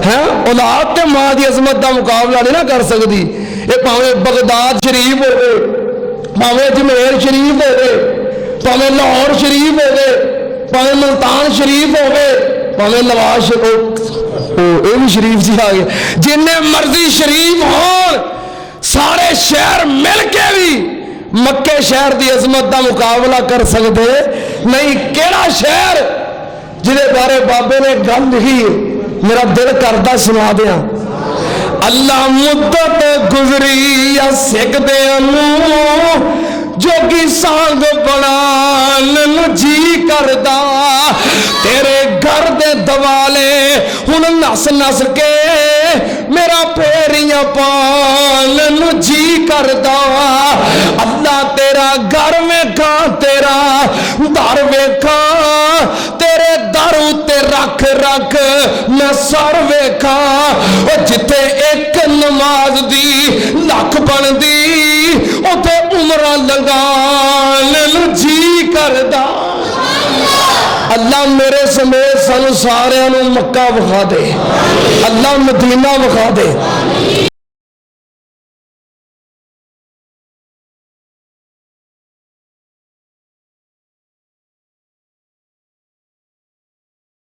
है औलाद ते मां की अजमत का मुकाबला नहीं ना कर सकती। ये भावें बगदाद शरीफ हो, भावें अजमेर शरीफ हो, भावें लाहौर शरीफ हो, भावें मुल्तान शरीफ हो, भावें नवाज ये भी शरीफ जी आ गए। जिन्ने मर्जी शरीफ हो, सारे शहर मिल के भी मक्के शहर की अजमत का मुकाबला कर सकते नहीं। केड़ा शहर जिदे बारे बाबे ने गल लिखी, मेरा दिल करता सुना दिया। अल्लाह मुद्दत गुजरी या सिखदे जोगी सांग बनान जी करदा, तेरे घर दे दवाले हुन नस नस के मेरा फेरियां पान जी करदा। अल्लाह तेरा घर वेखा, तेरा दर वेखा, तेरे दर उत्ते रख रख मैं सर वेखा। जिथे एक नमाज दी लख बनदी, उथे उमरा लगान जी करदा। अल्लाह मेरे समेत सानू सारियां नू मक्का विखा दे, अल्लाह मदीना विखा दे।